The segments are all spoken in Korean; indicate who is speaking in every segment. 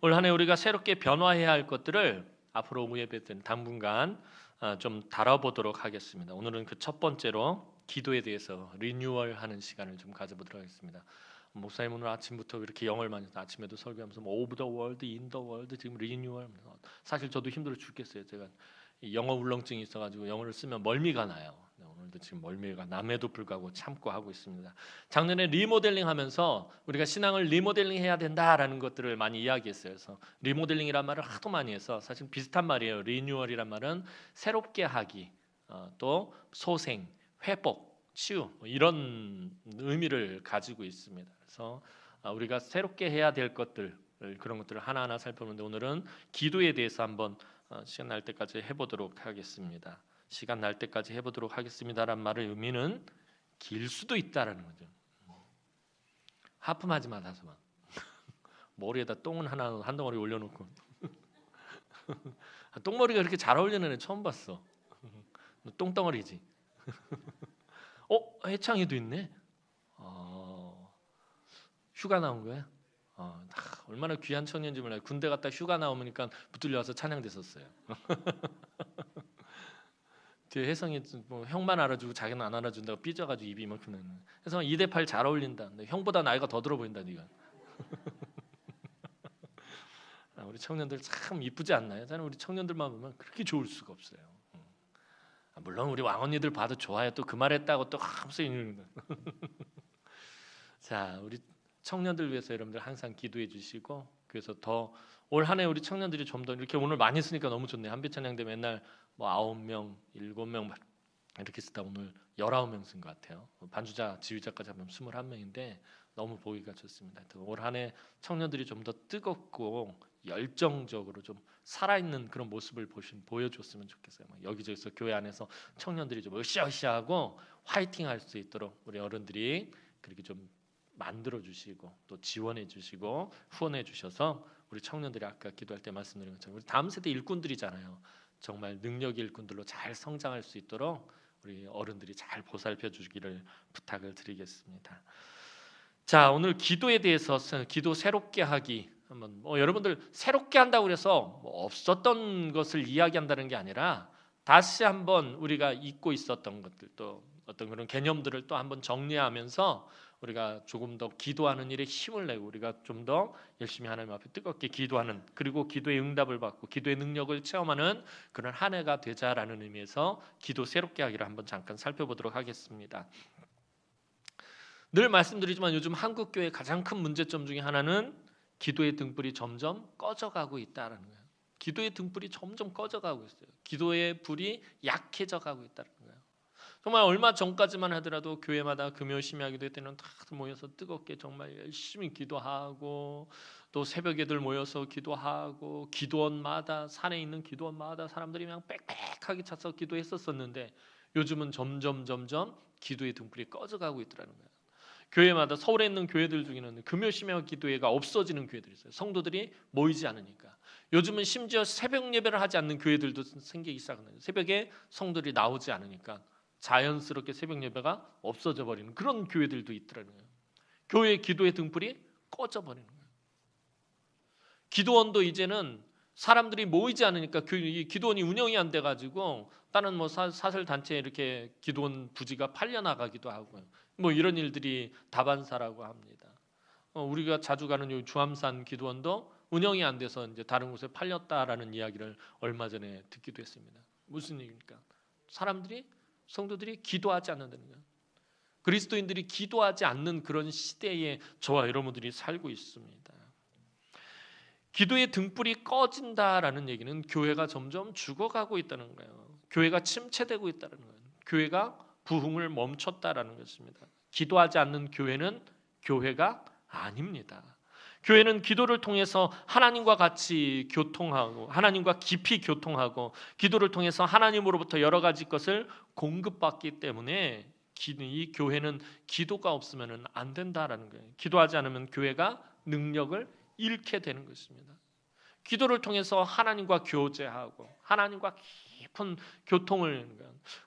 Speaker 1: 올 한 해 우리가 새롭게 변화해야 할 것들을 앞으로 오후 예배 때 당분간 좀 다뤄보도록 하겠습니다. 오늘은 그 첫 번째로 기도에 대해서 리뉴얼하는 시간을 좀 가져보도록 하겠습니다. 목사님 오늘 아침부터 이렇게 영어를 많이 해서 아침에도 설교하면서 뭐 오브 더 월드, 인 더 월드 지금 리뉴얼. 사실 저도 힘들어 죽겠어요. 제가 영어 울렁증이 있어가지고 영어를 쓰면 멀미가 나요. 오늘도 지금 멀미가 남에도 불구하고 참고 하고 있습니다. 작년에 리모델링하면서 우리가 신앙을 리모델링해야 된다라는 것들을 많이 이야기했어요. 그래서 리모델링이란 말을 하도 많이 해서 사실 비슷한 말이에요. 리뉴얼이란 말은 새롭게 하기, 또 소생, 회복, 치유 이런 의미를 가지고 있습니다. 그래서 우리가 새롭게 해야 될 것들 그런 것들을 하나하나 살펴보는데 오늘은 기도에 대해서 한번 시간 날 때까지 해보도록 하겠습니다. 시간 날 때까지 해보도록 하겠습니다라는 말의 의미는 길 수도 있다라는 거죠. 하품하지 마 다소만. 머리에다 똥은 하나 한 덩어리 올려놓고 똥머리가 그렇게 잘 어울리는 애 처음 봤어. 너 똥덩어리지. 해창이도 있네. 휴가 나온 거야? 얼마나 귀한 청년인지 몰라요. 군대 갔다 휴가 나오니까 붙들려 와서 찬양됐었어요. 뒤에 혜성이 뭐 형만 알아주고 자기는 안 알아준다고 삐져가지고 입이 이만큼. 혜성아 2대8 잘 어울린다. 형보다 나이가 더 들어 보인다 네가. 우리 청년들 참 이쁘지 않나요? 저는 우리 청년들만 보면 그렇게 좋을 수가 없어요. 물론 우리 왕언니들 봐도 좋아요. 또 그 말했다고 또 하면서 자, 우리 청년들 위해서 여러분들 항상 기도해 주시고 그래서 더 올 한 해 우리 청년들이 좀 더 이렇게 오늘 많이 쓰니까 너무 좋네요. 한빛 찬양 때 맨날 뭐 9명, 7명 이렇게 쓰다 오늘 19명 쓴 것 같아요. 반주자, 지휘자까지 하면 21명인데 너무 보기가 좋습니다. 올 한 해 청년들이 좀 더 뜨겁고 열정적으로 좀 살아있는 그런 모습을 보여줬으면 좋겠어요. 여기저기서 교회 안에서 청년들이 좀 으쌰으쌰하고 화이팅할 수 있도록 우리 어른들이 그렇게 좀 만들어 주시고 또 지원해 주시고 후원해 주셔서 우리 청년들이 아까 기도할 때 말씀드린 것처럼 우리 다음 세대 일꾼들이잖아요. 정말 능력의 일꾼들로 잘 성장할 수 있도록 우리 어른들이 잘 보살펴 주기를 부탁을 드리겠습니다. 자, 오늘 기도에 대해서 기도 새롭게 하기 한번 여러분들 새롭게 한다고 그래서 없었던 것을 이야기한다는 게 아니라 다시 한번 우리가 잊고 있었던 것들 또 어떤 그런 개념들을 또 한번 정리하면서 우리가 조금 더 기도하는 일에 힘을 내고 우리가 좀 더 열심히 하나님 앞에 뜨겁게 기도하는 그리고 기도의 응답을 받고 기도의 능력을 체험하는 그런 한 해가 되자라는 의미에서 기도 새롭게 하기를 한번 잠깐 살펴보도록 하겠습니다. 늘 말씀드리지만 요즘 한국 교회의 가장 큰 문제점 중에 하나는 기도의 등불이 점점 꺼져가고 있다는 거예요. 기도의 등불이 점점 꺼져가고 있어요. 기도의 불이 약해져가고 있다는 거예요. 정말 얼마 전까지만 하더라도 교회마다 금요 심야기도 때는 다 모여서 뜨겁게 정말 열심히 기도하고 또 새벽에들 모여서 기도하고 기도원마다 산에 있는 기도원마다 사람들이 그냥 빽빽하게 차서 기도했었었는데 요즘은 점점 기도의 등불이 꺼져가고 있더라는 거예요. 교회마다 서울에 있는 교회들 중에는 금요 심야 기도회가 없어지는 교회들이 있어요. 성도들이 모이지 않으니까. 요즘은 심지어 새벽 예배를 하지 않는 교회들도 생기기 시작합니다. 새벽에 성도들이 나오지 않으니까 자연스럽게 새벽 예배가 없어져 버리는 그런 교회들도 있더라는 거예요. 교회의 기도의 등불이 꺼져 버리는 거예요. 기도원도 이제는 사람들이 모이지 않으니까 기도원이 운영이 안 돼가지고 다른 뭐 사설 단체에 이렇게 기도원 부지가 팔려 나가기도 하고요. 뭐 이런 일들이 다반사라고 합니다. 우리가 자주 가는 요 주암산 기도원도 운영이 안 돼서 이제 다른 곳에 팔렸다라는 이야기를 얼마 전에 듣기도 했습니다. 무슨 얘기입니까? 성도들이 기도하지 않는다는 거예요. 그리스도인들이 기도하지 않는 그런 시대에 저와 여러분들이 살고 있습니다. 기도의 등불이 꺼진다라는 얘기는 교회가 점점 죽어가고 있다는 거예요. 교회가 침체되고 있다는 거예요. 교회가 부흥을 멈췄다라는 것입니다. 기도하지 않는 교회는 교회가 아닙니다. 교회는 기도를 통해서 하나님과 같이 교통하고 하나님과 깊이 교통하고 기도를 통해서 하나님으로부터 여러 가지 것을 공급받기 때문에 이 교회는 기도가 없으면 안 된다라는 거예요. 기도하지 않으면 교회가 능력을 잃게 되는 것입니다. 기도를 통해서 하나님과 교제하고 하나님과 깊은 교통을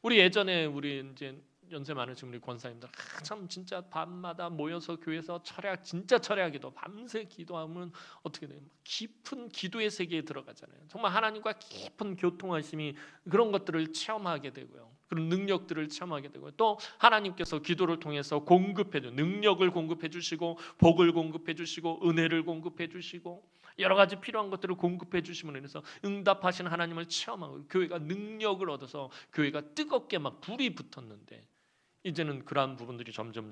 Speaker 1: 우리 예전에 우리 이제 연세 많으신 우리 권사님들 참 진짜 밤마다 모여서 교회에서 진짜 철야기도 밤새 기도하면 어떻게 돼요? 깊은 기도의 세계에 들어가잖아요. 정말 하나님과 깊은 교통하심이 그런 것들을 체험하게 되고요. 그런 능력들을 체험하게 되고요. 또 하나님께서 기도를 통해서 능력을 공급해 주시고 복을 공급해 주시고 은혜를 공급해 주시고 여러 가지 필요한 것들을 공급해 주심으로 인해서 응답하시는 하나님을 체험하고 교회가 능력을 얻어서 교회가 뜨겁게 막 불이 붙었는데 이제는 그러한 부분들이 점점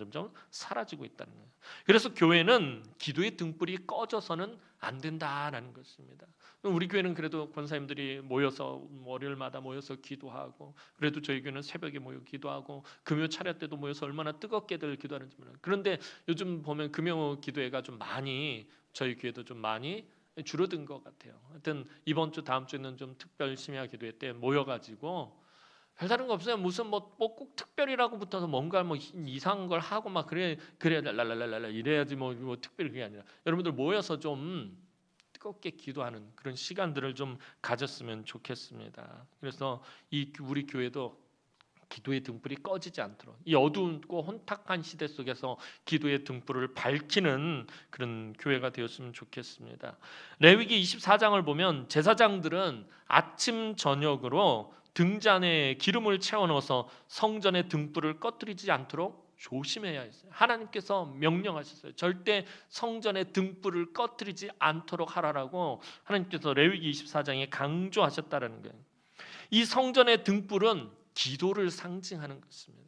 Speaker 1: 사라지고 있다는 거예요. 그래서 교회는 기도의 등불이 꺼져서는 안 된다라는 것입니다. 우리 교회는 그래도 권사님들이 모여서 월요일마다 모여서 기도하고 그래도 저희 교회는 새벽에 모여 기도하고 금요 차례 때도 모여서 얼마나 뜨겁게들 기도하는지 몰라요. 그런데 요즘 보면 금요 기도회가 좀 많이 저희 교회도 좀 많이 줄어든 것 같아요. 하여튼 이번 주 다음 주에는 좀 특별 심야 기도회 때 모여가지고 별다른 거 없어요. 무슨 뭐 꼭 특별이라고 붙어서 뭔가 뭐 이상한 걸 하고 막 그래야 랄랄랄랄라 이래야지 뭐 특별히 그게 아니라 여러분들 모여서 좀 뜨겁게 기도하는 그런 시간들을 좀 가졌으면 좋겠습니다. 그래서 우리 교회도 기도의 등불이 꺼지지 않도록 이 어두운고 혼탁한 시대 속에서 기도의 등불을 밝히는 그런 교회가 되었으면 좋겠습니다. 레위기 24장을 보면 제사장들은 아침 저녁으로 등잔에 기름을 채워 넣어서 성전의 등불을 꺼뜨리지 않도록 조심해야 했어요. 하나님께서 명령하셨어요. 절대 성전의 등불을 꺼뜨리지 않도록 하라라고 하나님께서 레위기 24장에 강조하셨다라는 거예요. 이 성전의 등불은 기도를 상징하는 것입니다.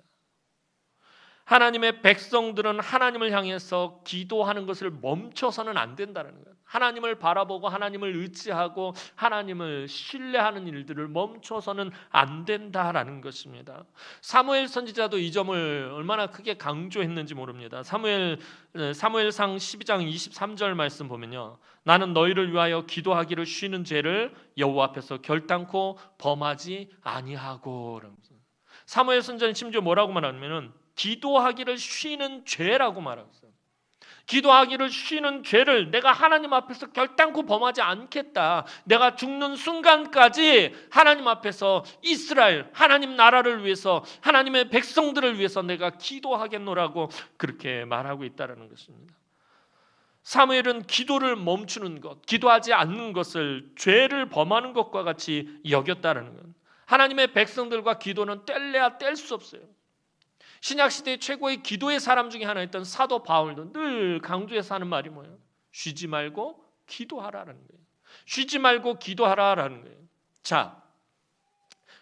Speaker 1: 하나님의 백성들은 하나님을 향해서 기도하는 것을 멈춰서는 안 된다는 거예요. 하나님을 바라보고 하나님을 의지하고 하나님을 신뢰하는 일들을 멈춰서는 안 된다라는 것입니다. 사무엘 선지자도 이 점을 얼마나 크게 강조했는지 모릅니다. 사무엘상 12장 23절 말씀 보면요. 나는 너희를 위하여 기도하기를 쉬는 죄를 여호와 앞에서 결단코 범하지 아니하고. 사무엘 선지자는 심지어 뭐라고 말하냐면은 기도하기를 쉬는 죄라고 말하고 있어요. 기도하기를 쉬는 죄를 내가 하나님 앞에서 결단코 범하지 않겠다. 내가 죽는 순간까지 하나님 앞에서 이스라엘 하나님 나라를 위해서 하나님의 백성들을 위해서 내가 기도하겠노라고 그렇게 말하고 있다는 것입니다. 사무엘은 기도를 멈추는 것, 기도하지 않는 것을 죄를 범하는 것과 같이 여겼다는 것. 하나님의 백성들과 기도는 뗄래야 뗄 수 없어요. 신약시대의 최고의 기도의 사람 중에 하나였던 사도 바울도 늘 강조해서 하는 말이 뭐예요? 쉬지 말고 기도하라는 거예요. 쉬지 말고 기도하라는 거예요. 자,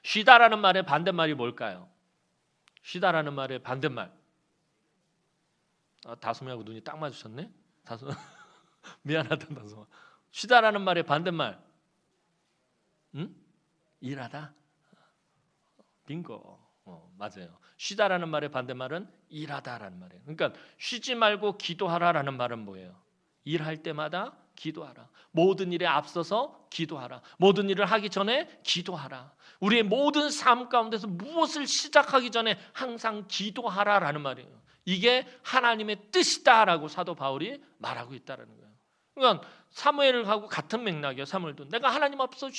Speaker 1: 쉬다라는 말의 반대말이 뭘까요? 쉬다라는 말의 반대말. 다솜이하고 눈이 딱 마주쳤네. 다솜 미안하다 다솜아. 쉬다라는 말의 반대말. 응? 일하다. 빙고. 맞아요. 쉬다라는 말의 반대말은 일하다라는 말이에요. 그러니까 쉬지 말고 기도하라라는 말은 뭐예요? 일할 때마다 기도하라. 모든 일에 앞서서 기도하라. 모든 일을 하기 전에 기도하라. 우리의 모든 삶 가운데서 무엇을 시작하기 전에 항상 기도하라라는 말이에요. 이게 하나님의 뜻이다라고 사도 바울이 말하고 있다는 거예요. 그러니까 사무엘하고 같은 맥락이에요. 사무엘도 내가 하나님 앞에서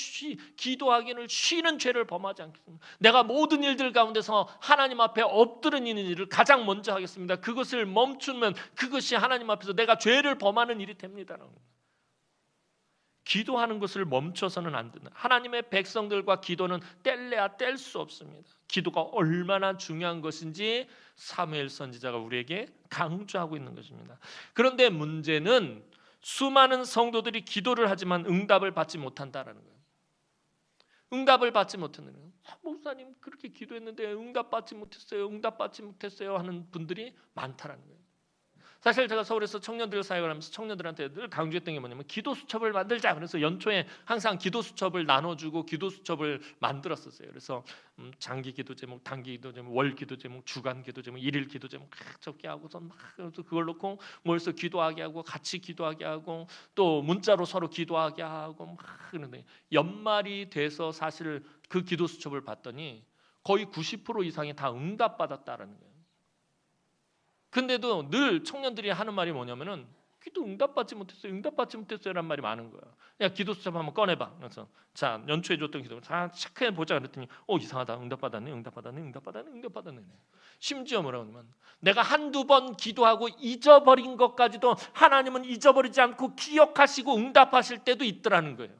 Speaker 1: 기도하기를 쉬는 죄를 범하지 않겠습니다. 내가 모든 일들 가운데서 하나님 앞에 엎드리는 일을 가장 먼저 하겠습니다. 그것을 멈추면 그것이 하나님 앞에서 내가 죄를 범하는 일이 됩니다. 기도하는 것을 멈춰서는 안 된다. 하나님의 백성들과 기도는 뗄래야 뗄 수 없습니다. 기도가 얼마나 중요한 것인지 사무엘 선지자가 우리에게 강조하고 있는 것입니다. 그런데 문제는 수많은 성도들이 기도를 하지만 응답을 받지 못한다라는 거예요. 응답을 받지 못하는 거예요. 목사님 그렇게 기도했는데 응답받지 못했어요 하는 분들이 많다라는 거예요. 사실 제가 서울에서 청년들 사역을 하면서 청년들한테 늘 강조했던 게 뭐냐면 기도 수첩을 만들자. 그래서 연초에 항상 기도 수첩을 나눠주고 기도 수첩을 만들었었어요. 그래서 장기 기도 제목, 단기 기도 제목, 월 기도 제목, 주간 기도 제목, 일일 기도 제목 적게 하고서 막 그걸 놓고 모여서 기도하게 하고 같이 기도하게 하고 또 문자로 서로 기도하게 하고 막 그러는데 연말이 돼서 사실 그 기도 수첩을 봤더니 거의 90% 이상이 다 응답받았다라는 거예요. 근데도 늘 청년들이 하는 말이 뭐냐면은 기도 응답받지 못했어요. 응답받지 못했어요. 라는 말이 많은 거야. 야, 기도 수첩 한번 꺼내봐. 그래서 자, 연초에 줬던 기도 자, 체크해 보자 그랬더니 이상하다. 응답받았네. 심지어 뭐라고 하냐면 내가 한두 번 기도하고 잊어버린 것까지도 하나님은 잊어버리지 않고 기억하시고 응답하실 때도 있더라는 거예요.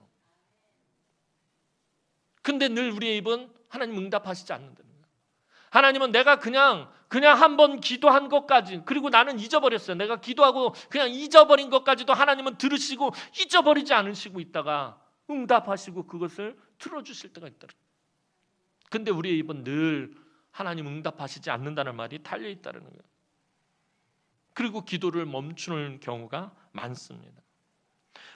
Speaker 1: 근데 늘 우리의 입은 하나님 응답하시지 않는다는 거예요. 하나님은 내가 그냥 한 번 기도한 것까지, 그리고 나는 잊어버렸어요. 내가 기도하고 그냥 잊어버린 것까지도 하나님은 들으시고 잊어버리지 않으시고 있다가 응답하시고 그것을 틀어주실 때가 있다. 근데 우리의 입은 늘 하나님 응답하시지 않는다는 말이 달려있다는 거예요. 그리고 기도를 멈추는 경우가 많습니다.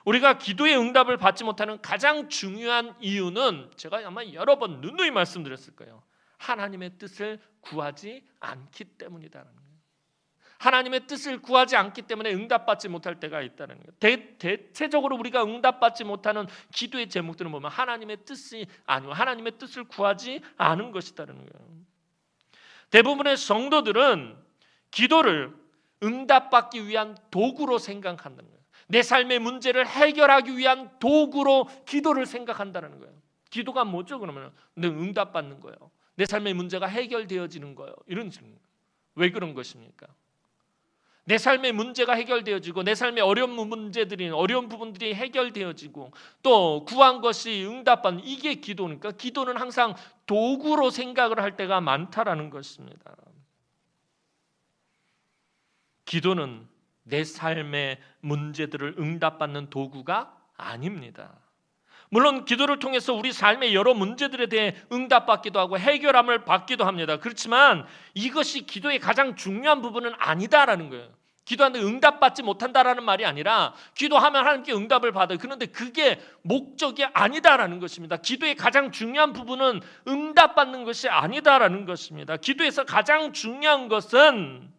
Speaker 1: 우리가 기도의 응답을 받지 못하는 가장 중요한 이유는 제가 아마 여러 번 누누이 말씀드렸을 거예요. 하나님의 뜻을 구하지 않기 때문이다라는 거예요. 하나님의 뜻을 구하지 않기 때문에 응답받지 못할 때가 있다는 거예요. 대체적으로 우리가 응답받지 못하는 기도의 제목들은 보면 하나님의 뜻이 아니고 하나님의 뜻을 구하지 않은 것이다라는 거예요. 대부분의 성도들은 기도를 응답받기 위한 도구로 생각한다는 거예요. 내 삶의 문제를 해결하기 위한 도구로 기도를 생각한다는 거예요. 기도가 뭐죠? 그러면 내 응답받는 거예요. 내 삶의 문제가 해결되어지는 거예요. 이런 질문. 왜 그런 것입니까? 내 삶의 문제가 해결되어지고 내 삶의 어려운 부분들이 해결되어지고 또 구한 것이 응답받는 이게 기도니까 기도는 항상 도구로 생각을 할 때가 많다라는 것입니다. 기도는 내 삶의 문제들을 응답받는 도구가 아닙니다. 물론 기도를 통해서 우리 삶의 여러 문제들에 대해 응답받기도 하고 해결함을 받기도 합니다. 그렇지만 이것이 기도의 가장 중요한 부분은 아니다라는 거예요. 기도하는데 응답받지 못한다라는 말이 아니라 기도하면 하나님께 응답을 받아요. 그런데 그게 목적이 아니다라는 것입니다. 기도의 가장 중요한 부분은 응답받는 것이 아니다라는 것입니다. 기도에서 가장 중요한 것은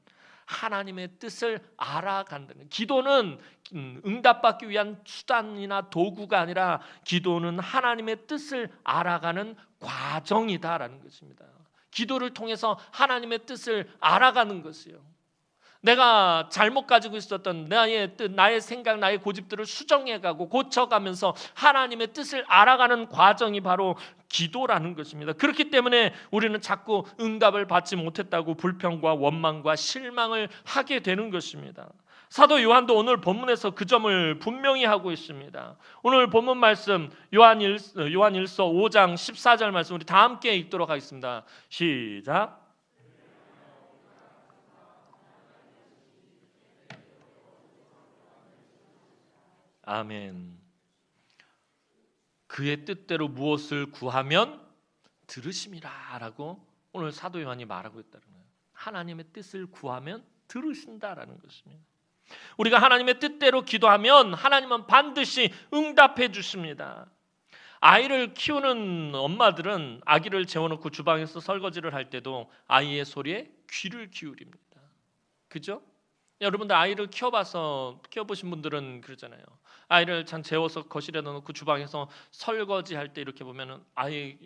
Speaker 1: 하나님의 뜻을 알아간다는 거예요. 기도는 응답받기 위한 수단이나 도구가 아니라 기도는 하나님의 뜻을 알아가는 과정이다라는 것입니다. 기도를 통해서 하나님의 뜻을 알아가는 것이요. 내가 잘못 가지고 있었던 나의 뜻, 나의 생각, 나의 고집들을 수정해가고 고쳐가면서 하나님의 뜻을 알아가는 과정이 바로 기도라는 것입니다. 그렇기 때문에 우리는 자꾸 응답을 받지 못했다고 불평과 원망과 실망을 하게 되는 것입니다. 사도 요한도 오늘 본문에서 그 점을 분명히 하고 있습니다. 오늘 본문 말씀 요한일서 5장 14절 말씀 우리 다 함께 읽도록 하겠습니다. 시작. 아멘. 그의 뜻대로 무엇을 구하면 들으심이라 라고 오늘 사도 요한이 말하고 있다는 거예요. 하나님의 뜻을 구하면 들으신다라는 것입니다. 우리가 하나님의 뜻대로 기도하면 하나님은 반드시 응답해 주십니다. 아이를 키우는 엄마들은 아기를 재워놓고 주방에서 설거지를 할 때도 아이의 소리에 귀를 기울입니다. 그죠? 여러분들 아이를 키워보신 분들은 그러잖아요. 아이를 참 재워서 거실에 넣어놓고 주방에서 설거지할 때 이렇게 보면은 아이의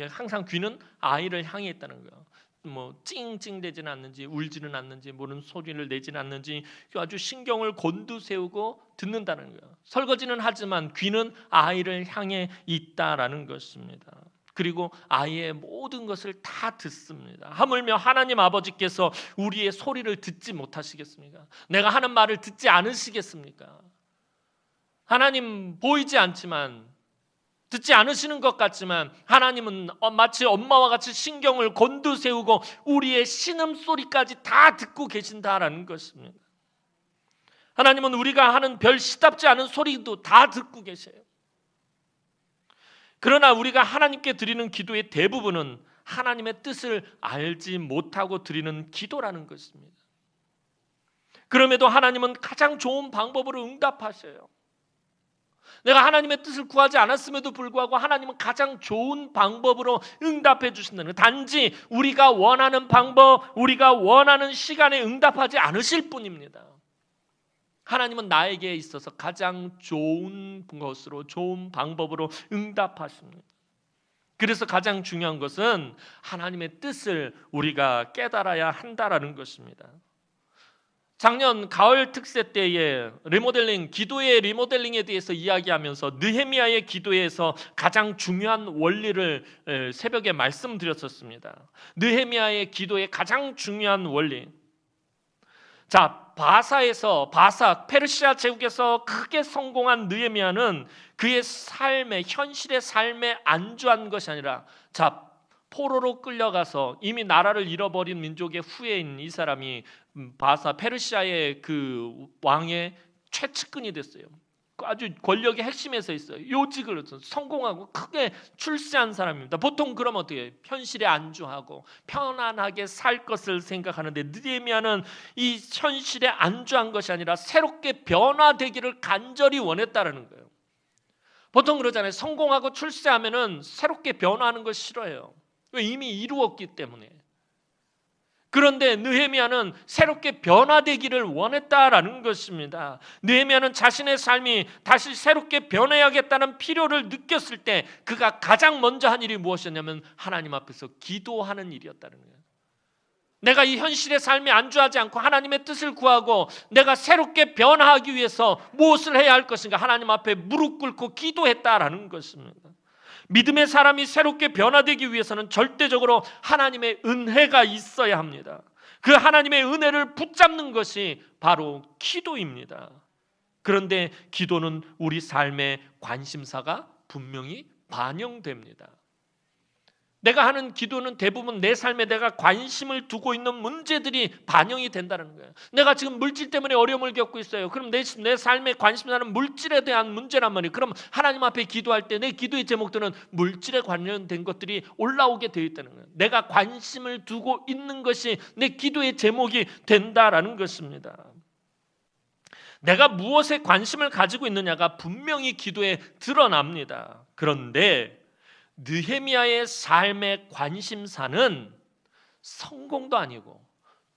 Speaker 1: 항상 귀는 아이를 향해 있다는 거예요. 뭐 찡찡대지는 않는지 울지는 않는지 모르는 소리를 내지는 않는지 아주 신경을 곤두세우고 듣는다는 거예요. 설거지는 하지만 귀는 아이를 향해 있다라는 것입니다. 그리고 아이의 모든 것을 다 듣습니다. 하물며 하나님 아버지께서 우리의 소리를 듣지 못하시겠습니까? 내가 하는 말을 듣지 않으시겠습니까? 하나님 보이지 않지만 듣지 않으시는 것 같지만 하나님은 마치 엄마와 같이 신경을 곤두세우고 우리의 신음소리까지 다 듣고 계신다라는 것입니다. 하나님은 우리가 하는 별 시답지 않은 소리도 다 듣고 계세요. 그러나 우리가 하나님께 드리는 기도의 대부분은 하나님의 뜻을 알지 못하고 드리는 기도라는 것입니다. 그럼에도 하나님은 가장 좋은 방법으로 응답하셔요. 내가 하나님의 뜻을 구하지 않았음에도 불구하고 하나님은 가장 좋은 방법으로 응답해 주신다는 거예요. 단지 우리가 원하는 방법, 우리가 원하는 시간에 응답하지 않으실 뿐입니다. 하나님은 나에게 있어서 가장 좋은 것으로 좋은 방법으로 응답하십니다. 그래서 가장 중요한 것은 하나님의 뜻을 우리가 깨달아야 한다라는 것입니다. 작년 가을 특세 때에 기도의 리모델링에 대해서 이야기하면서 느헤미야의 기도에서 가장 중요한 원리를 새벽에 말씀드렸었습니다. 느헤미야의 기도의 가장 중요한 원리. 자, 페르시아 제국에서 크게 성공한 느헤미야는 그의 현실의 삶에 안주한 것이 아니라, 자, 포로로 끌려가서 이미 나라를 잃어버린 민족의 후예인 이 사람이 페르시아의 그 왕의 최측근이 됐어요. 아주 권력의 핵심에 서 있어요. 요직을 성공하고 크게 출세한 사람입니다. 보통 그러면 어떻게 해요? 현실에 안주하고 편안하게 살 것을 생각하는데, 느헤미야는 이 현실에 안주한 것이 아니라 새롭게 변화되기를 간절히 원했다라는 거예요. 보통 그러잖아요. 성공하고 출세하면은 새롭게 변화하는 걸 싫어해요. 왜? 이미 이루었기 때문에. 그런데 느헤미야는 새롭게 변화되기를 원했다라는 것입니다. 느헤미야는 자신의 삶이 다시 새롭게 변해야겠다는 필요를 느꼈을 때 그가 가장 먼저 한 일이 무엇이었냐면 하나님 앞에서 기도하는 일이었다는 거예요. 내가 이 현실의 삶에 안주하지 않고 하나님의 뜻을 구하고 내가 새롭게 변화하기 위해서 무엇을 해야 할 것인가, 하나님 앞에 무릎 꿇고 기도했다라는 것입니다. 믿음의 사람이 새롭게 변화되기 위해서는 절대적으로 하나님의 은혜가 있어야 합니다. 그 하나님의 은혜를 붙잡는 것이 바로 기도입니다. 그런데 기도는 우리 삶의 관심사가 분명히 반영됩니다. 내가 하는 기도는 대부분 내 삶에 내가 관심을 두고 있는 문제들이 반영이 된다는 거예요. 내가 지금 물질 때문에 어려움을 겪고 있어요. 그럼 내 삶의 관심사는 물질에 대한 문제란 말이에요. 그럼 하나님 앞에 기도할 때 내 기도의 제목들은 물질에 관련된 것들이 올라오게 되어 있다는 거예요. 내가 관심을 두고 있는 것이 내 기도의 제목이 된다라는 것입니다. 내가 무엇에 관심을 가지고 있느냐가 분명히 기도에 드러납니다. 그런데 느헤미야의 삶의 관심사는 성공도 아니고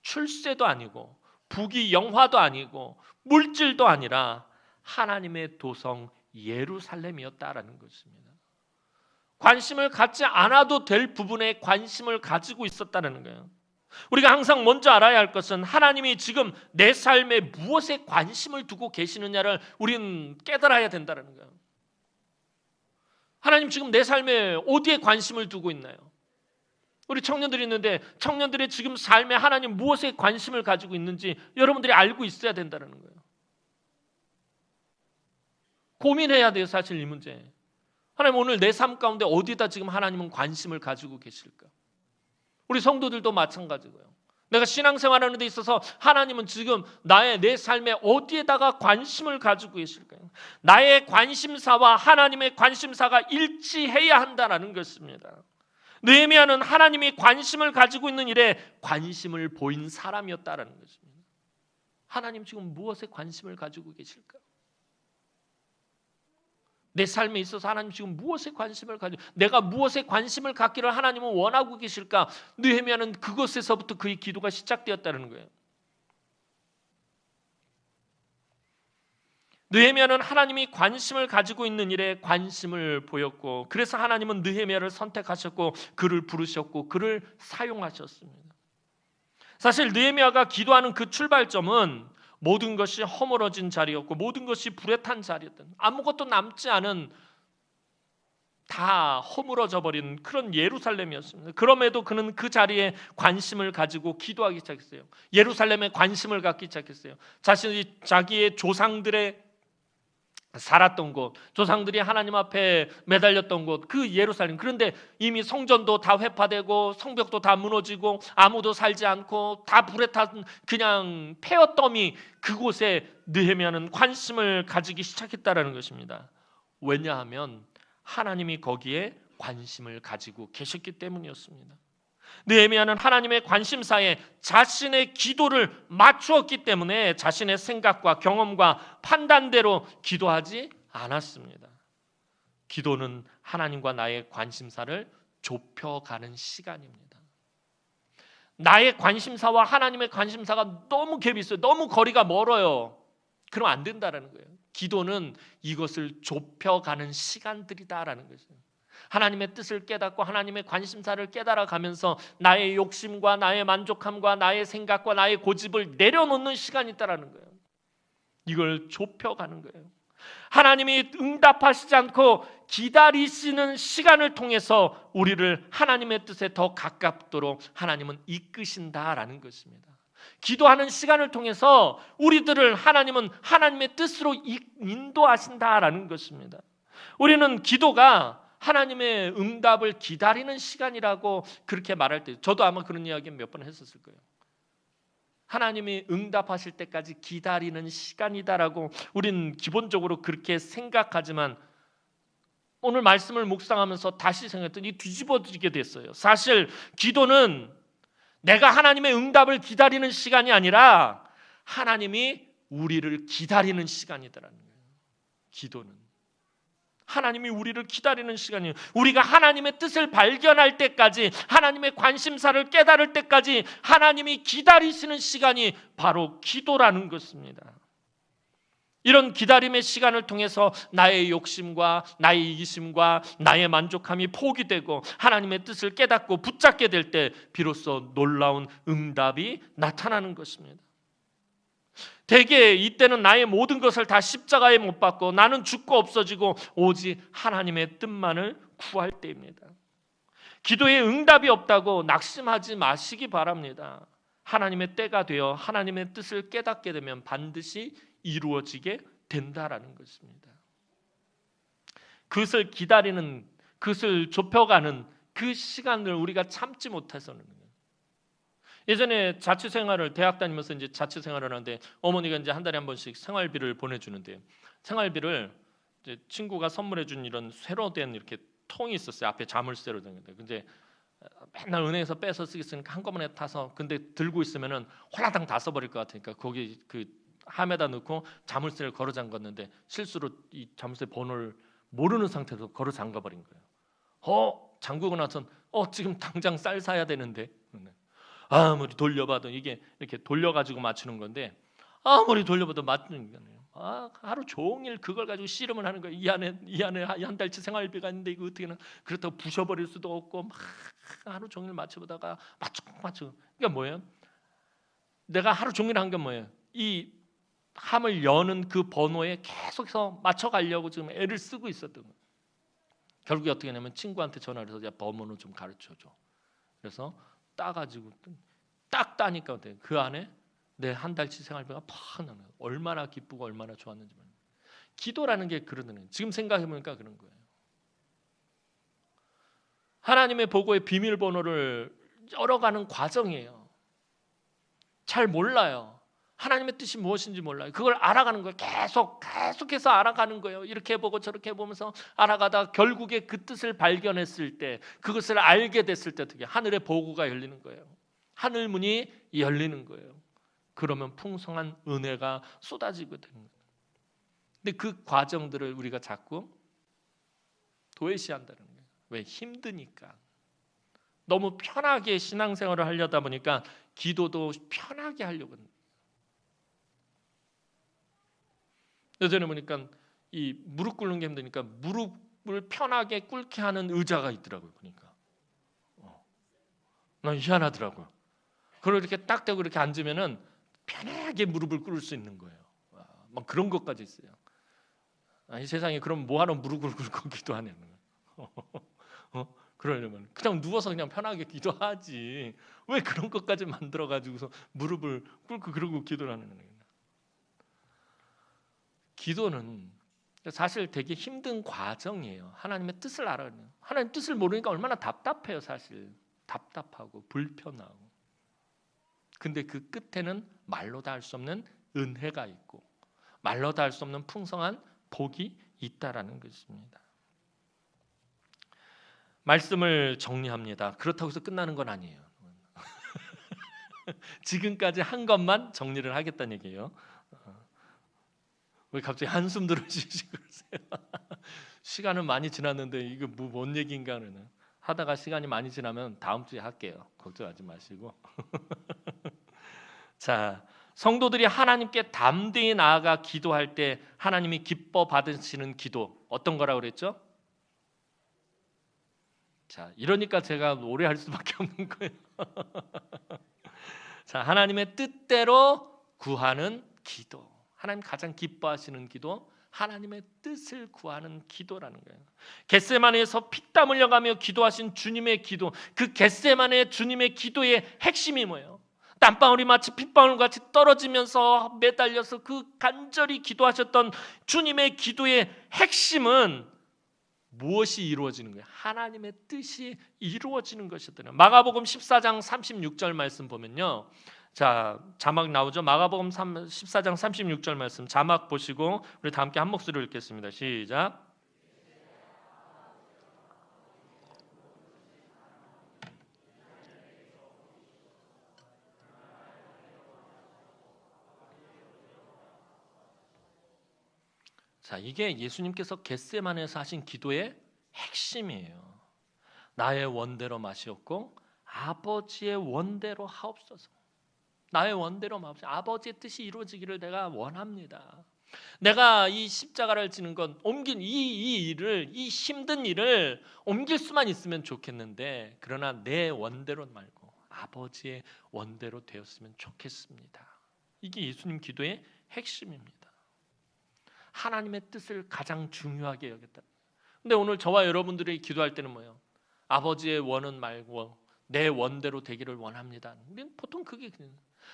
Speaker 1: 출세도 아니고 부귀영화도 아니고 물질도 아니라 하나님의 도성 예루살렘이었다라는 것입니다. 관심을 갖지 않아도 될 부분에 관심을 가지고 있었다는 거예요. 우리가 항상 먼저 알아야 할 것은 하나님이 지금 내 삶에 무엇에 관심을 두고 계시느냐를 우리는 깨달아야 된다는 거예요. 하나님 지금 내 삶에 어디에 관심을 두고 있나요? 우리 청년들이 있는데 청년들의 지금 삶에 하나님 무엇에 관심을 가지고 있는지 여러분들이 알고 있어야 된다는 거예요. 고민해야 돼요, 사실 이 문제. 하나님 오늘 내 삶 가운데 어디다 지금 하나님은 관심을 가지고 계실까? 우리 성도들도 마찬가지고요. 내가 신앙생활하는 데 있어서 하나님은 지금 내 삶에 어디에다가 관심을 가지고 계실까요? 나의 관심사와 하나님의 관심사가 일치해야 한다는 것입니다. 느헤미야는 하나님이 관심을 가지고 있는 일에 관심을 보인 사람이었다는 것입니다. 하나님 지금 무엇에 관심을 가지고 계실까? 내 삶에 있어서 하나님 지금 무엇에 관심을 내가 무엇에 관심을 갖기를 하나님은 원하고 계실까? 느헤미야는 그것에서부터 그의 기도가 시작되었다는 거예요. 느헤미야는 하나님이 관심을 가지고 있는 일에 관심을 보였고, 그래서 하나님은 느헤미야를 선택하셨고 그를 부르셨고 그를 사용하셨습니다. 사실 느헤미야가 기도하는 그 출발점은 모든 것이 허물어진 자리였고 모든 것이 불에 탄 자리였던, 아무것도 남지 않은 다 허물어져 버린 그런 예루살렘이었습니다. 그럼에도 그는 그 자리에 관심을 가지고 기도하기 시작했어요. 예루살렘에 관심을 갖기 시작했어요. 자기의 조상들의 살았던 곳, 조상들이 하나님 앞에 매달렸던 곳, 그 예루살렘. 그런데 이미 성전도 다 회파되고 성벽도 다 무너지고 아무도 살지 않고 다 불에 탄 그냥 폐허더미, 그곳에 느헤미야는 관심을 가지기 시작했다라는 것입니다. 왜냐하면 하나님이 거기에 관심을 가지고 계셨기 때문이었습니다. 느헤미야는 하나님의 관심사에 자신의 기도를 맞추었기 때문에 자신의 생각과 경험과 판단대로 기도하지 않았습니다. 기도는 하나님과 나의 관심사를 좁혀가는 시간입니다. 나의 관심사와 하나님의 관심사가 너무 갭이 있어요. 너무 거리가 멀어요. 그럼 안 된다라는 거예요. 기도는 이것을 좁혀가는 시간들이다라는 것이에요. 하나님의 뜻을 깨닫고 하나님의 관심사를 깨달아가면서 나의 욕심과 나의 만족함과 나의 생각과 나의 고집을 내려놓는 시간이 있다라는 거예요. 이걸 좁혀가는 거예요. 하나님이 응답하시지 않고 기다리시는 시간을 통해서 우리를 하나님의 뜻에 더 가깝도록 하나님은 이끄신다라는 것입니다. 기도하는 시간을 통해서 우리들을 하나님은 하나님의 뜻으로 인도하신다라는 것입니다. 우리는 기도가 하나님의 응답을 기다리는 시간이라고 그렇게 말할 때, 저도 아마 그런 이야기 몇 번 했었을 거예요. 하나님이 응답하실 때까지 기다리는 시간이다라고 우리는 기본적으로 그렇게 생각하지만 오늘 말씀을 묵상하면서 다시 생각했더니 뒤집어지게 됐어요. 사실 기도는 내가 하나님의 응답을 기다리는 시간이 아니라 하나님이 우리를 기다리는 시간이다라는 거예요. 기도는 하나님이 우리를 기다리는 시간이에요. 우리가 하나님의 뜻을 발견할 때까지, 하나님의 관심사를 깨달을 때까지 하나님이 기다리시는 시간이 바로 기도라는 것입니다. 이런 기다림의 시간을 통해서 나의 욕심과 나의 이기심과 나의 만족함이 포기되고 하나님의 뜻을 깨닫고 붙잡게 될 때 비로소 놀라운 응답이 나타나는 것입니다. 대개 이때는 나의 모든 것을 다 십자가에 못 박고 나는 죽고 없어지고 오직 하나님의 뜻만을 구할 때입니다. 기도에 응답이 없다고 낙심하지 마시기 바랍니다. 하나님의 때가 되어 하나님의 뜻을 깨닫게 되면 반드시 이루어지게 된다라는 것입니다. 그것을 기다리는, 그것을 좁혀가는 그 시간을 우리가 참지 못해서는, 예전에 자취생활을 대학 다니면서 이제 자취생활을 하는데 어머니가 이제 한 달에 한 번씩 생활비를 보내주는데, 생활비를 이제 친구가 선물해준 이런 쇠로 된 이렇게 통이 있었어요. 앞에 자물쇠로 된 건데, 근데 맨날 은행에서 빼서 쓰겠으니까 한꺼번에 타서, 근데 들고 있으면은 홀라당 다 써버릴 것 같으니까 거기 그 함에다 넣고 자물쇠를 걸어 잠갔는데 실수로 이 자물쇠 번호를 모르는 상태에서 걸어 잠가버린 거예요. 잠그고 나선 지금 당장 쌀 사야 되는데, 아무리 돌려봐도 이게 이렇게 돌려가지고 맞추는 건데 아무리 돌려봐도 맞추는 거예요. 하루 종일 그걸 가지고 씨름을 하는 거예요. 이 안에 한 달치 생활비가 있는데 이거 어떻게는, 그렇다고 부셔버릴 수도 없고 막 하루 종일 맞춰보다가 맞춰. 그러니까 뭐예요? 내가 하루 종일 한 게 뭐예요? 이 함을 여는 그 번호에 계속해서 맞춰가려고 지금 애를 쓰고 있었던 거예요. 결국에 어떻게 하냐면 친구한테 전화를 해서 야, 번호는 좀 가르쳐줘. 그래서 따가지고 딱 따니까 어때요? 그 안에 내 한 달치 생활비가 팍 나와요. 얼마나 기쁘고 얼마나 좋았는지. 기도라는 게 그러는, 지금 생각해보니까 그런 거예요. 하나님의 보고의 비밀번호를 열어가는 과정이에요. 잘 몰라요. 하나님의 뜻이 무엇인지 몰라요. 그걸 알아가는 거예요. 계속해서 알아가는 거예요. 이렇게 해보고 저렇게 해보면서 알아가다 결국에 그 뜻을 발견했을 때, 그것을 알게 됐을 때 어떻게 하늘의 보고가 열리는 거예요. 하늘 문이 열리는 거예요. 그러면 풍성한 은혜가 쏟아지게 되는 거예요. 근데 그 과정들을 우리가 자꾸 도외시한다는 거예요. 왜? 힘드니까. 너무 편하게 신앙생활을 하려다 보니까 기도도 편하게 하려고 합니다. 예전에 보니까 이 무릎 꿇는 게 힘드니까 무릎을 편하게 꿇게 하는 의자가 있더라고요. 보니까 난 희한하더라고요. 그걸 이렇게 딱 대고 이렇게 앉으면은 편하게 무릎을 꿇을 수 있는 거예요. 막 그런 것까지 있어요. 이 세상에 그럼 뭐하러 무릎을 꿇고 기도하냐는 거예요. 그러려면 그냥 누워서 그냥 편하게 기도하지. 왜 그런 것까지 만들어 가지고서 무릎을 꿇고 그러고 기도를 하는 거예요. 기도는 사실 되게 힘든 과정이에요. 하나님의 뜻을 알아야 돼요. 하나님 뜻을 모르니까 얼마나 답답해요. 사실 답답하고 불편하고. 근데 그 끝에는 말로 다 할 수 없는 은혜가 있고 말로 다 할 수 없는 풍성한 복이 있다라는 것입니다. 말씀을 정리합니다. 그렇다고 해서 끝나는 건 아니에요. 지금까지 한 것만 정리를 하겠다는 얘기예요. 왜 갑자기 한숨 들어주시고 그러세요? 시간은 많이 지났는데 이거 뭔 얘기인가 하는, 하다가 시간이 많이 지나면 다음 주에 할게요. 걱정하지 마시고. 자, 성도들이 하나님께 담대히 나아가 기도할 때 하나님이 기뻐 받으시는 기도 어떤 거라고 그랬죠? 자, 이러니까 제가 오래 할 수밖에 없는 거예요. 자, 하나님의 뜻대로 구하는 기도. 하나님 가장 기뻐하시는 기도, 하나님의 뜻을 구하는 기도라는 거예요. 겟세마네에서 피땀 흘려가며 기도하신 주님의 기도, 그 겟세마네 주님의 기도의 핵심이 뭐예요? 땀방울이 마치 핏방울같이 떨어지면서 매달려서 그 간절히 기도하셨던 주님의 기도의 핵심은 무엇이 이루어지는 거예요? 하나님의 뜻이 이루어지는 것이더라고요. 마가복음 14장 36절 말씀 보면요, 자, 자막 나오죠? 마가복음 14장 36절 말씀 자막 보시고 우리 다 함께 한 목소리로 읽겠습니다. 시작. 자, 이게 예수님께서 겟세마네에서 하신 기도의 핵심이에요. 나의 원대로 마시옵고 아버지의 원대로 하옵소서. 나의 원대로 마옵소서. 아버지의 뜻이 이루어지기를 내가 원합니다. 내가 이 십자가를 지는 건 옮긴 이 일을, 이 힘든 일을 옮길 수만 있으면 좋겠는데, 그러나 내 원대로 말고 아버지의 원대로 되었으면 좋겠습니다. 이게 예수님 기도의 핵심입니다. 하나님의 뜻을 가장 중요하게 여겼다. 근데 오늘 저와 여러분들이 기도할 때는 뭐예요? 아버지의 원은 말고 내 원대로 되기를 원합니다. 보통 그게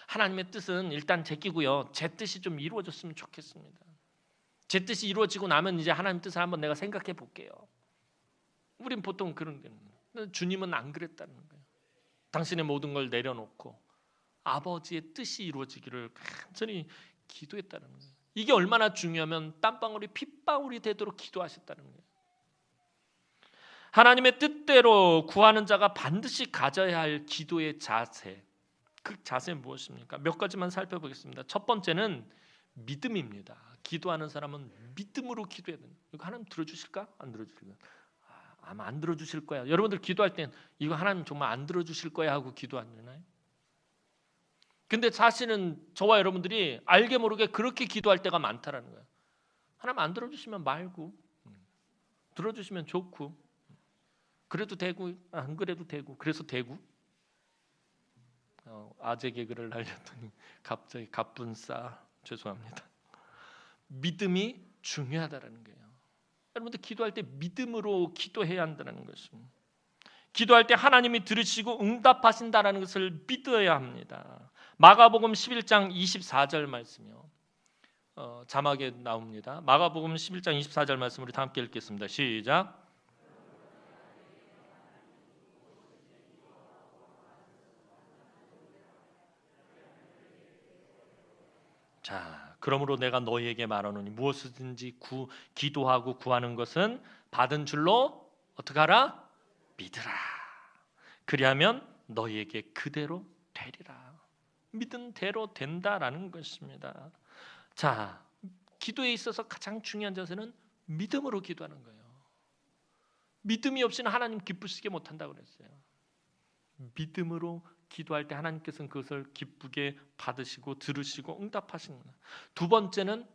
Speaker 1: 하나님의 뜻은 일단 제끼고요, 제 뜻이 좀 이루어졌으면 좋겠습니다. 제 뜻이 이루어지고 나면 이제 하나님 뜻을 한번 내가 생각해 볼게요. 우린 보통 그런 게, 주님은 안 그랬다는 거예요. 당신의 모든 걸 내려놓고 아버지의 뜻이 이루어지기를 간절히 기도했다는 거예요. 이게 얼마나 중요하면 땀방울이 핏방울이 되도록 기도하셨다는 거예요. 하나님의 뜻대로 구하는 자가 반드시 가져야 할 기도의 자세, 그 자세는 무엇입니까? 몇 가지만 살펴보겠습니다. 첫 번째는 믿음입니다. 기도하는 사람은 믿음으로 기도해야 됩니다. 이거 하나님 들어주실까? 안 들어주실까? 아마 안 들어주실 거야. 여러분들 기도할 땐 이거 하나님 정말 안 들어주실 거야 하고 기도 안 하나요? 근데 사실은 저와 여러분들이 알게 모르게 그렇게 기도할 때가 많다라는 거예요. 하나님 안 들어주시면 말고, 들어주시면 좋고, 그래도 되고 안 그래도 되고, 그래서 되고. 아재 개그를 날렸더니 갑자기 갑분싸, 죄송합니다. 믿음이 중요하다라는 거예요. 여러분들 기도할 때 믿음으로 기도해야 한다는 것입니다. 기도할 때 하나님이 들으시고 응답하신다라는 것을 믿어야 합니다. 마가복음 11장 24절 말씀이요. 자막에 나옵니다. 마가복음 11장 24절 말씀 우리 다 함께 읽겠습니다. 시작. 자, 그러므로 내가 너희에게 말하노니 무엇이든지 기도하고 구하는 것은 받은 줄로 어떻게 하라? 믿으라. 그리하면 너희에게 그대로 되리라. 믿은 대로 된다라는 것입니다. 자, 기도에 있어서 가장 중요한 자세는 믿음으로 기도하는 거예요. 믿음이 없이는 하나님 기쁘시게 못한다고 그랬어요. 믿음으로 기도할 때 하나님께서는 그것을 기쁘게 받으시고 들으시고 응답하시는 거예요. 두 번째는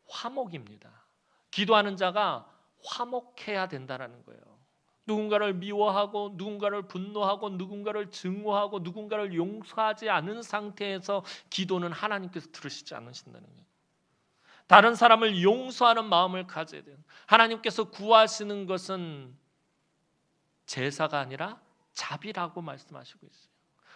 Speaker 1: 화목입니다. 기도하는 자가 화목해야 된다는 거예요. 누군가를 미워하고 누군가를 분노하고 누군가를 증오하고 누군가를 용서하지 않은 상태에서 기도는 하나님께서 들으시지 않으신다는 거예요. 다른 사람을 용서하는 마음을 가져야 돼요. 하나님께서 구하시는 것은 제사가 아니라 자비라고 말씀하시고 있어요.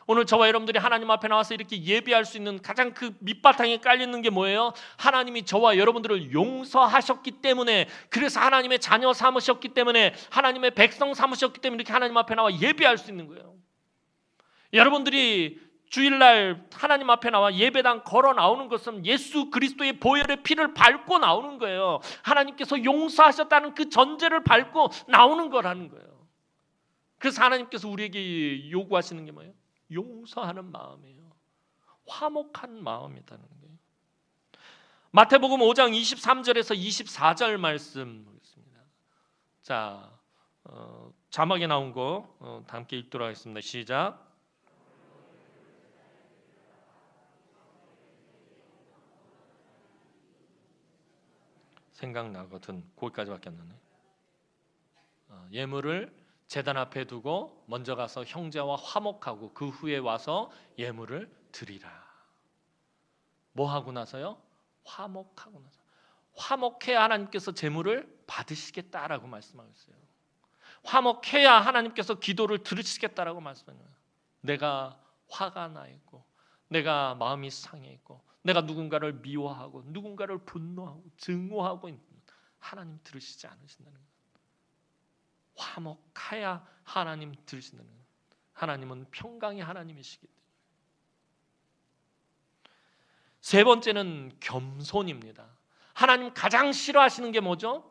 Speaker 1: 오늘 저와 여러분들이 하나님 앞에 나와서 이렇게 예배할 수 있는 가장 그 밑바탕에 깔리는 게 뭐예요? 하나님이 저와 여러분들을 용서하셨기 때문에, 그래서 하나님의 자녀 삼으셨기 때문에, 하나님의 백성 삼으셨기 때문에 이렇게 하나님 앞에 나와 예배할 수 있는 거예요. 여러분들이 주일날 하나님 앞에 나와 예배당 걸어 나오는 것은 예수 그리스도의 보혈의 피를 밟고 나오는 거예요. 하나님께서 용서하셨다는 그 전제를 밟고 나오는 거라는 거예요. 그래서 하나님께서 우리에게 요구하시는 게 뭐예요? 용서하는 마음이에요. 화목한 마음이라는 거예요. 마태복음 5장 23절에서 24절 말씀 보겠습니다. 자, 자막에 나온 거 다 함께 읽도록 하겠습니다. 시작. 생각나거든. 거기까지밖에 안 나네. 예물을 제단 앞에 두고 먼저 가서 형제와 화목하고 그 후에 와서 예물을 드리라. 뭐 하고 나서요? 화목하고 나서. 화목해야 하나님께서 제물을 받으시겠다라고 말씀하고 있어요. 화목해야 하나님께서 기도를 들으시겠다라고 말씀하는 거예요. 내가 화가 나 있고, 내가 마음이 상해 있고, 내가 누군가를 미워하고, 누군가를 분노하고, 증오하고 있는 하나님 들으시지 않으신다는 거예요. 화목해야 하나님 들으신다는 거예요. 하나님은 평강의 하나님이시기 때문에. 세 번째는 겸손입니다. 하나님 가장 싫어하시는 게 뭐죠?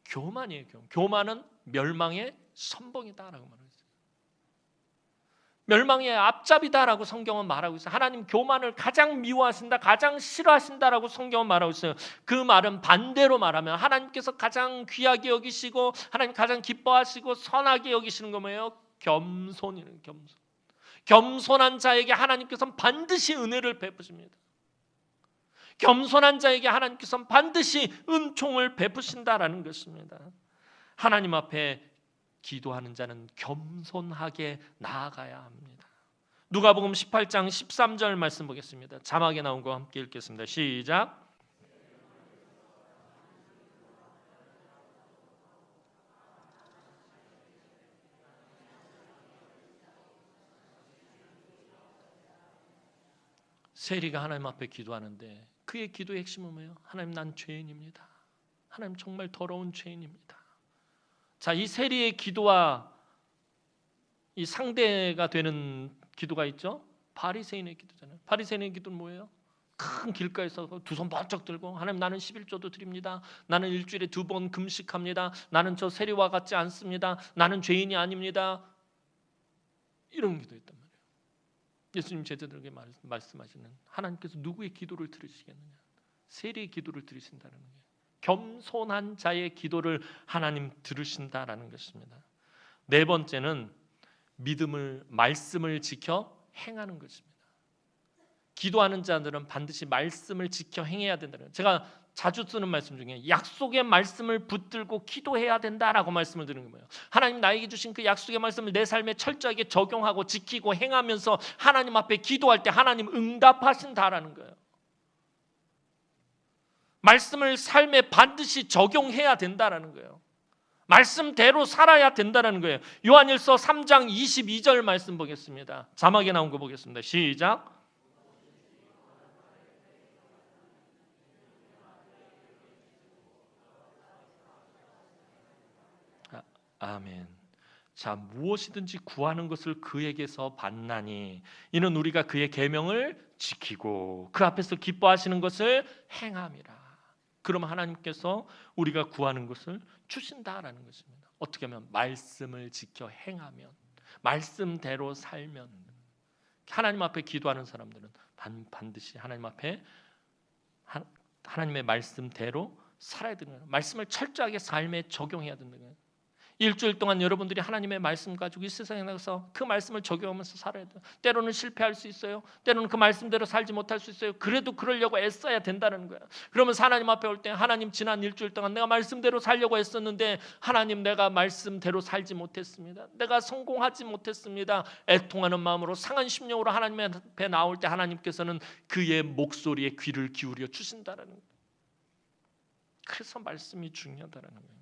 Speaker 1: 교만이에요. 교만은 멸망의 선봉이다라고 말하고 있어요. 멸망의 앞잡이다라고 성경은 말하고 있어요. 하나님 교만을 가장 미워하신다, 가장 싫어하신다라고 성경은 말하고 있어요. 그 말은 반대로 말하면 하나님께서 가장 귀하게 여기시고 하나님 가장 기뻐하시고 선하게 여기시는 거 뭐예요? 겸손이에요. 겸손. 겸손한 자에게 하나님께서는 반드시 은혜를 베푸십니다. 겸손한 자에게 하나님께서는 반드시 은총을 베푸신다라는 것입니다. 하나님 앞에 기도하는 자는 겸손하게 나아가야 합니다. 누가복음 18장 13절 말씀 보겠습니다. 자막에 나온 거 함께 읽겠습니다. 시작. 세리가 하나님 앞에 기도하는데 그의 기도의 핵심은 뭐예요? 하나님, 난 죄인입니다. 하나님, 정말 더러운 죄인입니다. 자, 이 세리의 기도와 이 상대가 되는 기도가 있죠. 바리새인의 기도잖아요. 바리새인의 기도는 뭐예요? 큰 길가에서 두 손 번쩍 들고 하나님, 나는 11조도 드립니다. 나는 일주일에 2번 금식합니다. 나는 저 세리와 같지 않습니다. 나는 죄인이 아닙니다. 이런 기도했단 말이에요. 예수님 제자들에게 말씀하시는, 하나님께서 누구의 기도를 들으시겠느냐? 세리의 기도를 들으신다는 거예요. 겸손한 자의 기도를 하나님 들으신다라는 것입니다. 네 번째는 말씀을 지켜 행하는 것입니다. 기도하는 자들은 반드시 말씀을 지켜 행해야 된다는 거예요. 제가 자주 쓰는 말씀 중에 약속의 말씀을 붙들고 기도해야 된다라고 말씀을 드리는 거예요. 하나님 나에게 주신 그 약속의 말씀을 내 삶에 철저하게 적용하고 지키고 행하면서 하나님 앞에 기도할 때 하나님 응답하신다라는 거예요. 말씀을 삶에 반드시 적용해야 된다라는 거예요. 말씀대로 살아야 된다라는 거예요. 요한일서 3장 22절 말씀 보겠습니다. 자막에 나온 거 보겠습니다. 시작. 아멘. 자, 무엇이든지 구하는 것을 그에게서 받나니 이는 우리가 그의 계명을 지키고 그 앞에서 기뻐하시는 것을 행함이라. 그럼 하나님께서 우리가 구하는 것을 주신다라는 것입니다. 어떻게 하면? 말씀을 지켜 행하면, 말씀대로 살면. 하나님 앞에 기도하는 사람들은 반드시 하나님 앞에 하나님의 말씀대로 살아야 되는 거예요. 말씀을 철저하게 삶에 적용해야 되는 거예요. 일주일 동안 여러분들이 하나님의 말씀 가지고 이 세상에 나가서 그 말씀을 적용하면서 살아야 돼요. 때로는 실패할 수 있어요. 때로는 그 말씀대로 살지 못할 수 있어요. 그래도 그러려고 애써야 된다는 거예요. 그러면서 하나님 앞에 올 때, 하나님, 지난 일주일 동안 내가 말씀대로 살려고 애썼는데 하나님, 내가 말씀대로 살지 못했습니다. 내가 성공하지 못했습니다. 애통하는 마음으로, 상한 심령으로 하나님 앞에 나올 때 하나님께서는 그의 목소리에 귀를 기울여 주신다는 거예요. 그래서 말씀이 중요하다는 거예요.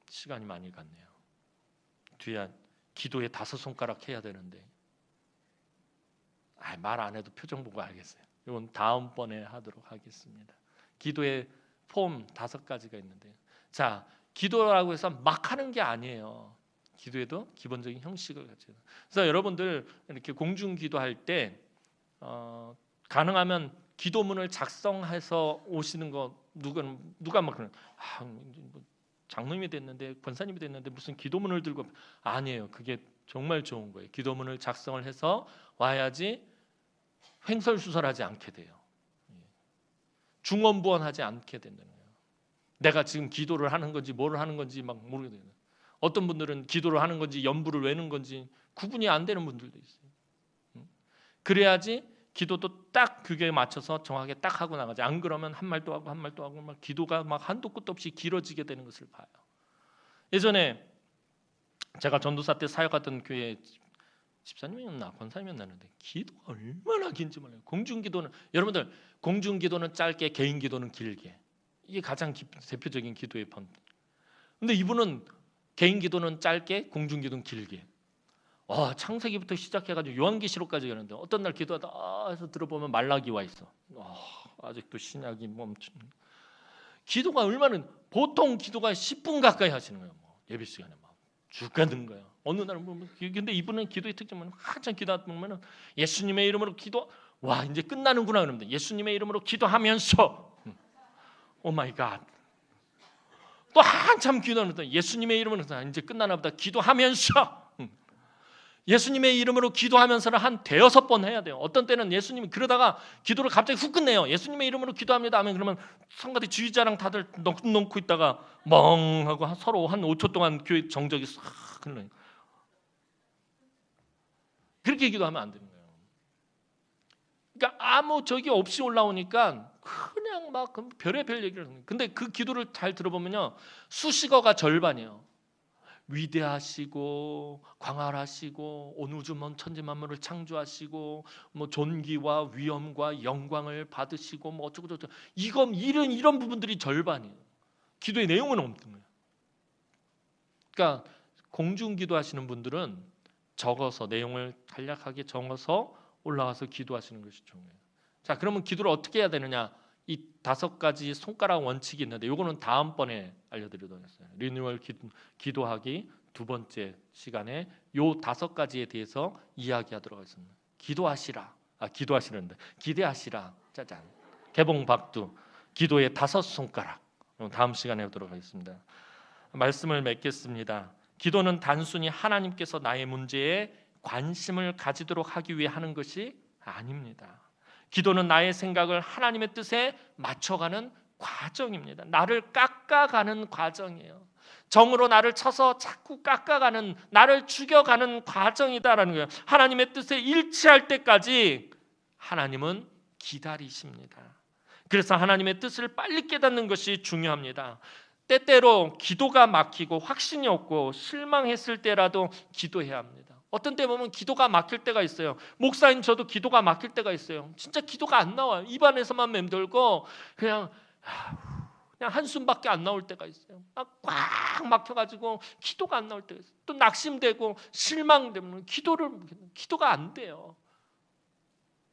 Speaker 1: 시간이 많이 갔네요. 뒤에 기도에 5손가락 해야 되는데 말 안 해도 표정 보고 알겠어요. 이건 다음번에 하도록 하겠습니다. 기도에 폼 5가지가 있는데, 자, 기도라고 해서 막 하는 게 아니에요. 기도에도 기본적인 형식을 가지고. 그래서 여러분들 이렇게 공중 기도할 때 가능하면 기도문을 작성해서 오시는 거, 누가 막 그러는, 장로님이 됐는데, 권사님이 됐는데 무슨 기도문을 들고, 아니에요. 그게 정말 좋은 거예요. 기도문을 작성을 해서 와야지 횡설수설하지 않게 돼요. 중언부언하지 않게 된다는 거예요. 내가 지금 기도를 하는 건지 뭘 하는 건지 막 모르게 돼요. 어떤 분들은 기도를 하는 건지 연부를 외는 건지 구분이 안 되는 분들도 있어요. 그래야지 기도도 딱 그게 맞춰서 정확하게 딱 하고 나가지. 안 그러면 한 말도 하고 한 말도 하고 막 기도가 막 한도 끝도 없이 길어지게 되는 것을 봐요. 예전에 제가 전도사 때 사역했던 교회 집사님이었나 권사님이었나는데 기도가 얼마나 긴지 몰라요. 공중기도는 여러분들 공중기도는 짧게, 개인기도는 길게. 이게 가장 대표적인 기도의 펀. 근데 이분은 개인기도는 짧게, 공중기도는 길게. 창세기부터 시작해가지고 요한계시록까지 가는데 어떤 날 기도하다 해서 들어보면 말라기 와 있어. 아직도 신약이 멈춘. 기도가 얼마나 보통 기도가 10분 가까이 하시는 거예요. 예배 시간에 막 죽겠는 거예요. 어느 날은 근데 이분은 기도의 특징은 한참 기도하다 보면은 예수님의 이름으로 기도. 이제 끝나는구나 그러는데 예수님의 이름으로 기도하면서 오 마이 갓. 또 한참 기도하는데 예수님의 이름으로 이제 끝나나 보다 기도하면서 예수님의 이름으로 기도하면서는 한 5번 해야 돼요. 어떤 때는 예수님이 그러다가 기도를 갑자기 훅 끝내요. 예수님의 이름으로 기도합니다 하면 그러면 성가대 주의자랑 다들 놓고 있다가 멍하고 서로 한 5초 동안 교회 정적이 싹 흘러요. 그렇게 기도하면 안 되는 거예요. 그러니까 아무 적이 없이 올라오니까 그냥 막 별의별 얘기를 하는 거예요. 근데 그 기도를 잘 들어보면요, 수식어가 절반이에요. 위대하시고 광활하시고 온 우주 천지 만물을 창조하시고 뭐 존귀와 위엄과 영광을 받으시고 뭐 어쩌고 저쩌고 이런 부분들이 절반이에요. 기도의 내용은 없는 거예요. 그러니까 공중기도 하시는 분들은 적어서 내용을 간략하게 적어서 올라가서 기도하시는 것이 중요해요. 자, 그러면 기도를 어떻게 해야 되느냐? 이 5가지 손가락 원칙이 있는데 이거는 다음번에 알려드리도록 했어요. 리뉴얼 기도하기 2번째 시간에 요 5가지에 대해서 이야기하도록 하겠습니다. 기도하시는데 기대하시라. 짜잔. 개봉박두 기도의 5손가락. 다음 시간에 하도록 하겠습니다. 말씀을 맺겠습니다. 기도는 단순히 하나님께서 나의 문제에 관심을 가지도록 하기 위해 하는 것이 아닙니다. 기도는 나의 생각을 하나님의 뜻에 맞춰가는 과정입니다. 나를 깎아가는 과정이에요. 정으로 나를 쳐서 자꾸 깎아가는, 나를 죽여가는 과정이다라는 거예요. 하나님의 뜻에 일치할 때까지 하나님은 기다리십니다. 그래서 하나님의 뜻을 빨리 깨닫는 것이 중요합니다. 때때로 기도가 막히고 확신이 없고 실망했을 때라도 기도해야 합니다. 어떤 때 보면 기도가 막힐 때가 있어요. 목사님 저도 기도가 막힐 때가 있어요. 진짜 기도가 안 나와요. 입안에서만 맴돌고 그냥 한숨밖에 안 나올 때가 있어요. 꽉 막혀가지고 기도가 안 나올 때가 있어요. 또 낙심되고 실망되면 기도가 안 돼요.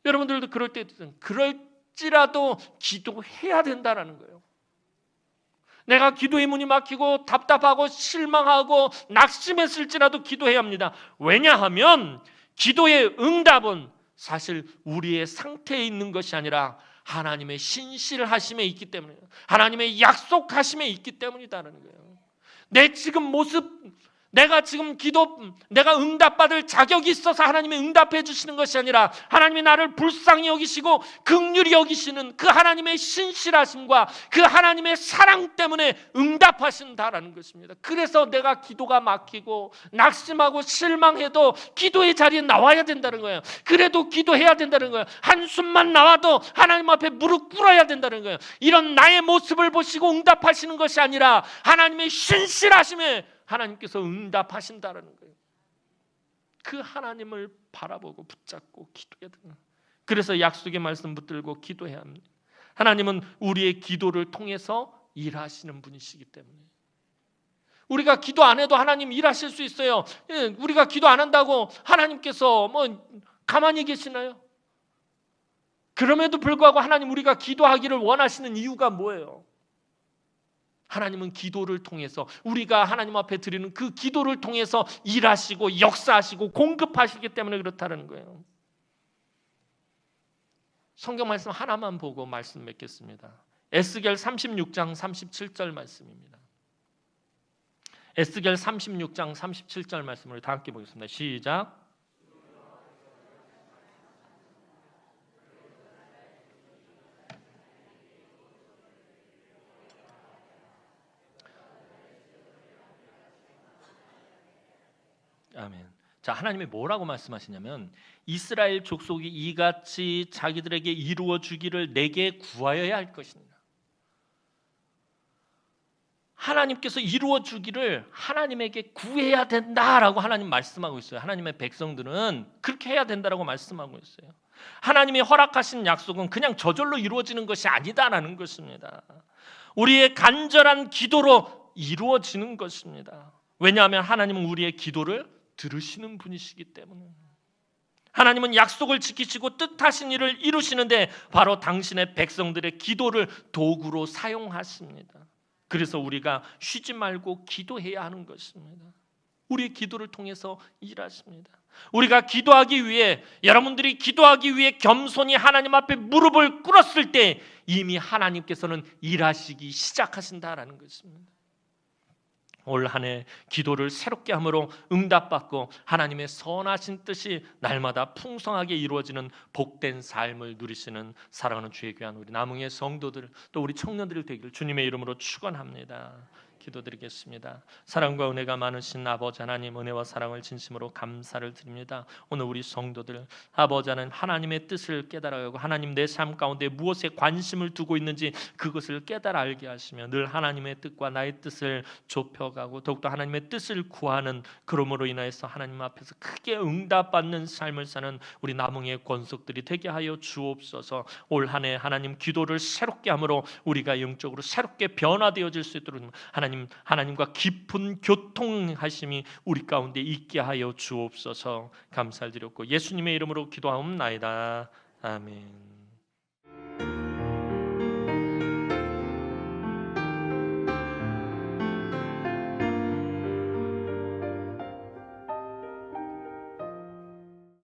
Speaker 1: 여러분들도 그럴 때 있어요. 그럴지라도 기도해야 된다라는 거예요. 내가 기도의 문이 막히고 답답하고 실망하고 낙심했을지라도 기도해야 합니다. 왜냐하면 기도의 응답은 사실 우리의 상태에 있는 것이 아니라 하나님의 신실하심에 있기 때문이에요. 하나님의 약속하심에 있기 때문이다라는 거예요. 내 지금 모습, 내가 응답받을 자격이 있어서 하나님이 응답해 주시는 것이 아니라 하나님이 나를 불쌍히 여기시고 긍휼히 여기시는 그 하나님의 신실하심과 그 하나님의 사랑 때문에 응답하신다라는 것입니다. 그래서 내가 기도가 막히고 낙심하고 실망해도 기도의 자리에 나와야 된다는 거예요. 그래도 기도해야 된다는 거예요. 한숨만 나와도 하나님 앞에 무릎 꿇어야 된다는 거예요. 이런 나의 모습을 보시고 응답하시는 것이 아니라 하나님의 신실하심에 하나님께서 응답하신다는 거예요. 그 하나님을 바라보고 붙잡고 기도해야 돼요. 그래서 약속의 말씀 붙들고 기도해야 합니다. 하나님은 우리의 기도를 통해서 일하시는 분이시기 때문에 우리가 기도 안 해도 하나님 일하실 수 있어요. 우리가 기도 안 한다고 하나님께서 가만히 계시나요? 그럼에도 불구하고 하나님 우리가 기도하기를 원하시는 이유가 뭐예요? 하나님은 기도를 통해서 우리가 하나님 앞에 드리는 그 기도를 통해서 일하시고 역사하시고 공급하시기 때문에 그렇다는 거예요. 성경 말씀 하나만 보고 말씀 맺겠습니다. 에스겔 36장 37절 말씀입니다. 에스겔 36장 37절 말씀을 다 함께 보겠습니다. 시작. 아멘. 자, 하나님이 뭐라고 말씀하시냐면 이스라엘 족속이 이같이 자기들에게 이루어 주기를 내게 구하여야 할 것입니다. 하나님께서 이루어 주기를 하나님에게 구해야 된다라고 하나님 말씀하고 있어요. 하나님의 백성들은 그렇게 해야 된다라고 말씀하고 있어요. 하나님이 허락하신 약속은 그냥 저절로 이루어지는 것이 아니다라는 것입니다. 우리의 간절한 기도로 이루어지는 것입니다. 왜냐하면 하나님은 우리의 기도를 들으시는 분이시기 때문에. 하나님은 약속을 지키시고 뜻하신 일을 이루시는데 바로 당신의 백성들의 기도를 도구로 사용하십니다. 그래서 우리가 쉬지 말고 기도해야 하는 것입니다. 우리의 기도를 통해서 일하십니다. 우리가 기도하기 위해, 여러분들이 기도하기 위해 겸손히 하나님 앞에 무릎을 꿇었을 때 이미 하나님께서는 일하시기 시작하신다라는 것입니다. 올 한 해 기도를 새롭게 함으로 응답받고 하나님의 선하신 뜻이 날마다 풍성하게 이루어지는 복된 삶을 누리시는 사랑하는 주의 귀한 우리 남흥의 성도들, 또 우리 청년들이 되기를 주님의 이름으로 축원합니다. 기도드리겠습니다. 사랑과 은혜가 많으신 아버지 하나님, 은혜와 사랑을 진심으로 감사를 드립니다. 오늘 우리 성도들, 아버지 하나님, 하나님의 뜻을 깨달아야 하고 하나님 내 삶 가운데 무엇에 관심을 두고 있는지 그것을 깨달아 알게 하시며 늘 하나님의 뜻과 나의 뜻을 좁혀가고 더욱더 하나님의 뜻을 구하는, 그러므로 인하여서 하나님 앞에서 크게 응답받는 삶을 사는 우리 남흥의 권속들이 되게 하여 주옵소서. 올 한 해 하나님 기도를 새롭게 함으로 우리가 영적으로 새롭게 변화되어질 수 있도록 하나님과 깊은 교통하심이 우리 가운데 있게 하여 주옵소서. 감사를 드렸고 예수님의 이름으로 기도하옵나이다. 아멘.